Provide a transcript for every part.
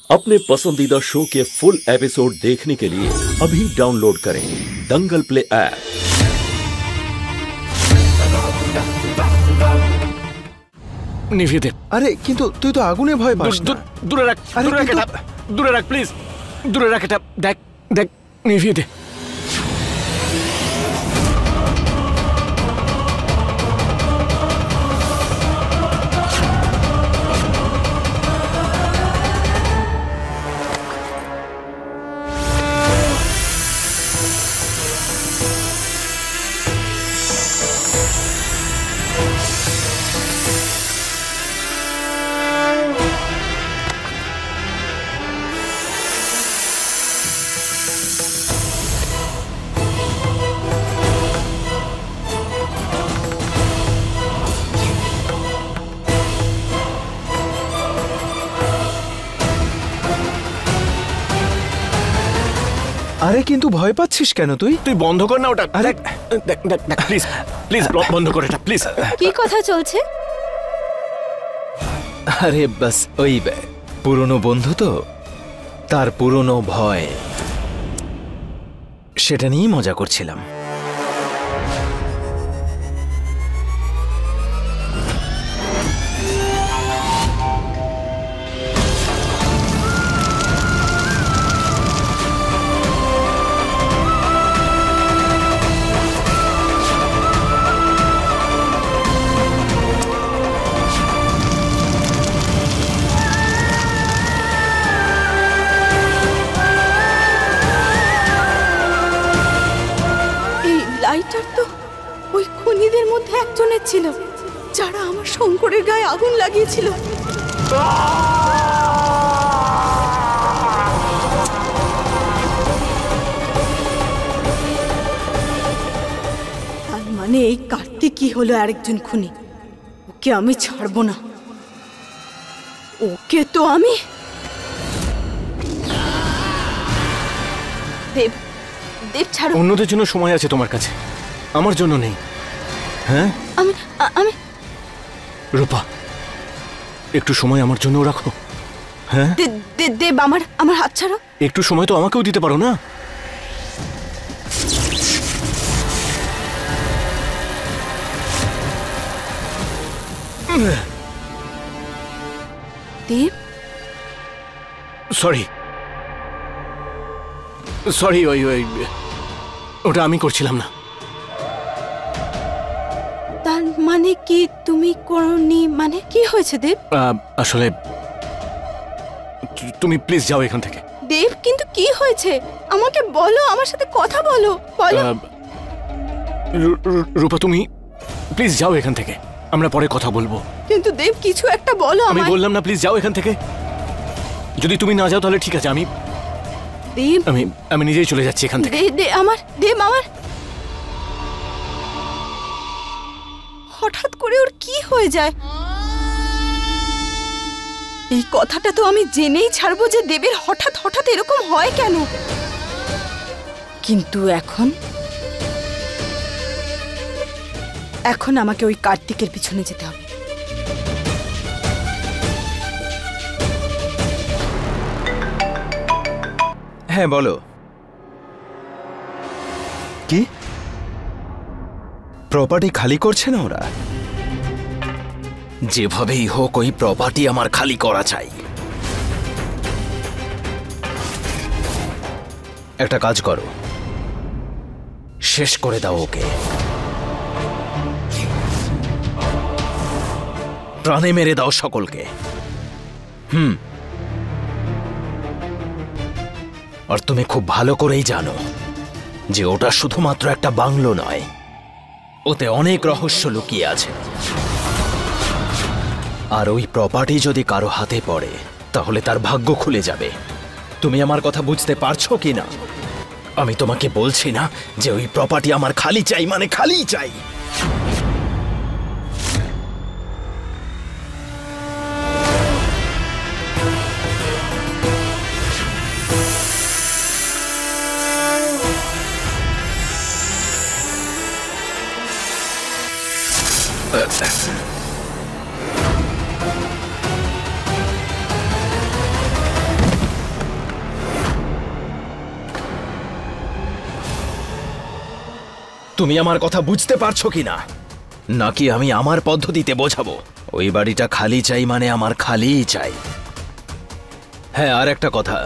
अपने पसंदीदा शो के फुल एपिसोड देखने के लिए अभी डाउनलोड करें दंगल प्ले ऐप। নিভিয়ে দে। আরে কিন্তু তুই তো আগুনে ভয় পাস না। দূরে রাখ, দূরে রাখ প্লিজ, দূরে রাখ এটা। দেখ দেখ, নিভিয়ে দে। আরে কিন্তু ভয় পাচ্ছিস কেন তুই? তুই বন্ধ কর না ওটা। দেখ দেখ দেখ দেখ, প্লিজ প্লিজ বন্ধ কর এটা প্লিজ। কি কথা চলছে? আরে বাস ওই পুরনো বন্ধু তো, তার পুরনো ভয়, সেটা নিয়েই মজা করছিলাম। লাইটার তো ওই খুনিদের মধ্যে একজনের ছিল, যারা আমার শঙ্করের গায়ে আগুন লাগিয়েছিল। তার মানে এই কার্তিকই হলো আরেকজন খুনি। ওকে আমি ছাড়বো না, ওকে তো আমি। দেব দেব ছাড়ো। অন্যদের জন্য সময় আছে তোমার কাছে, আমার জন্য নেই। হ্যাঁ আমি আমি রূপা, একটু সময় আমার জন্য রাখো। হ্যাঁ দেব আমার হাত ছাড়ো। একটু সময় তো আমাকেও দিতে পারো না। দেব সরি সরি, ওই ওই ওটা আমি করছিলাম না। তার মানে কি তুমি করনি? মানে কি হয়েছে দেব? আসলে তুমি প্লিজ যাও এখান থেকে। দেব কিন্তু কি হয়েছে আমাকে বলো, আমার সাথে কথা বলো। বলো রূপা, তুমি প্লিজ যাও এখান থেকে, আমরা পরে কথা বলবো। কিন্তু দেব কিছু একটা বলো। আমি বললাম না প্লিজ যাও এখান থেকে। যদি তুমি না যাও তাহলে ঠিক আছে, আমি দেব আমি নিজেই চলে যাচ্ছি এখান থেকে। দেব আমার হঠাৎ করে ওর কি হয়ে যায়? এই কথাটা তো আমি জেনেই ছাড়বো যে দেবের হঠাৎ হঠাৎ এরকম হয় কেন। কিন্তু এখন আমাকে ওই কার্তিকের পিছনে যেতে হবে। হ্যাঁ বলো। কি প্রপার্টি খালি করছে না ওরা? যেভাবেই হোক ওই প্রপার্টি আমার খালি করা চাই। একটা কাজ করো, শেষ করে দাও ওকে, প্রাণে মেরে দাও সকলকে। আর তুমি খুব ভালো করেই জানো যে ওটা শুধুমাত্র একটা বাংলো নয়, ওতে অনেক রহস্য লুকিয়ে আছে। আর ওই প্রপার্টি যদি কারো হাতে পড়ে তাহলে তার ভাগ্য খুলে যাবে। তুমি আমার কথা বুঝতে পারছো কি না? আমি তোমাকে বলছি না যে ওই প্রপার্টি আমার খালি চাই, মানে খালি চাই। তুমি আমার কথা বুঝতে পারছো কিনা, নাকি আমি আমার পদ্ধতিতে বোঝাবো? ওই বাড়িটা খালি চাই মানে আমার খালিই চাই। হ্যাঁ, আর একটা কথা,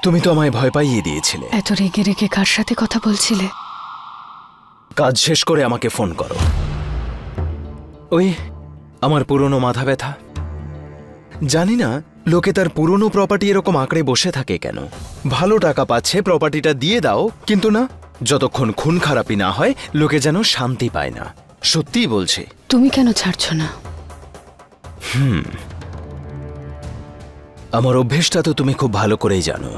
তুমি তো আমায় ভয় পাইয়ে দিয়েছিলে। এত রেগে রেগে কার সাথে কথা বলছিলে? কাজ শেষ করে আমাকে ফোন করো। ওই আমার পুরনো মাথা ব্যথা। জানি না লোকে তার পুরনো প্রপার্টি এরকম আঁকড়ে বসে থাকে কেন। ভালো টাকা পাচ্ছে, প্রপার্টিটা দিয়ে দাও, কিন্তু না, যতক্ষণ খুন খারাপি না হয় লোকে যেন শান্তি পায় না। সত্যিই বলছি। তুমি কেন ছাড়ছো না? আমার অভ্যেসটা তো তুমি খুব ভালো করেই জানো।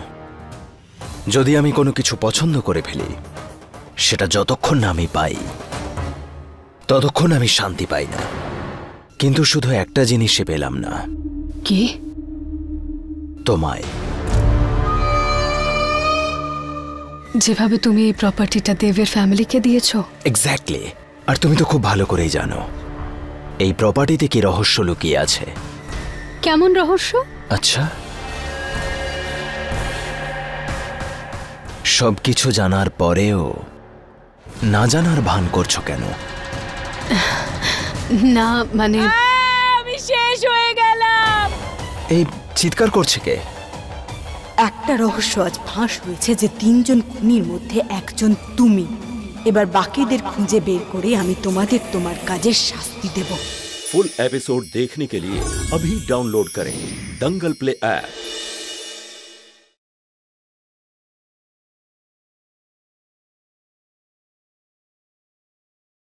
যদি আমি কোনো কিছু পছন্দ করে ফেলি, সেটা যতক্ষণ না আমি পাই ততক্ষণ আমি শান্তি পাই না। কিন্তু শুধু একটা জিনিসে পেলাম না। কি? তোমায়। যেভাবে তুমি এই প্রপার্টিটা দেবের ফ্যামিলিকে দিয়েছো। এক্স্যাক্টলি। আর তুমি তো খুব ভালো করেই জানো এই প্রপার্টিতে কি রহস্য লুকিয়ে আছে। কেমন রহস্য? আচ্ছা, সবকিছু জানার পরেও না জানার ভান করছো কেন? না মানে আমি শেষ হয়ে গেলাম। এই চিৎকার করছে কে? একটা রহস্য আজ ফাঁস হয়েছে যে 3 জন খুনির মধ্যে একজন তুমি। এবার বাকিদের খুঁজে বের করে আমি তোমার কাজের শাস্তি দেব। फुल एपिसोड देखने के लिए अभी डाउनलोड करें दंगल प्ले ऐप।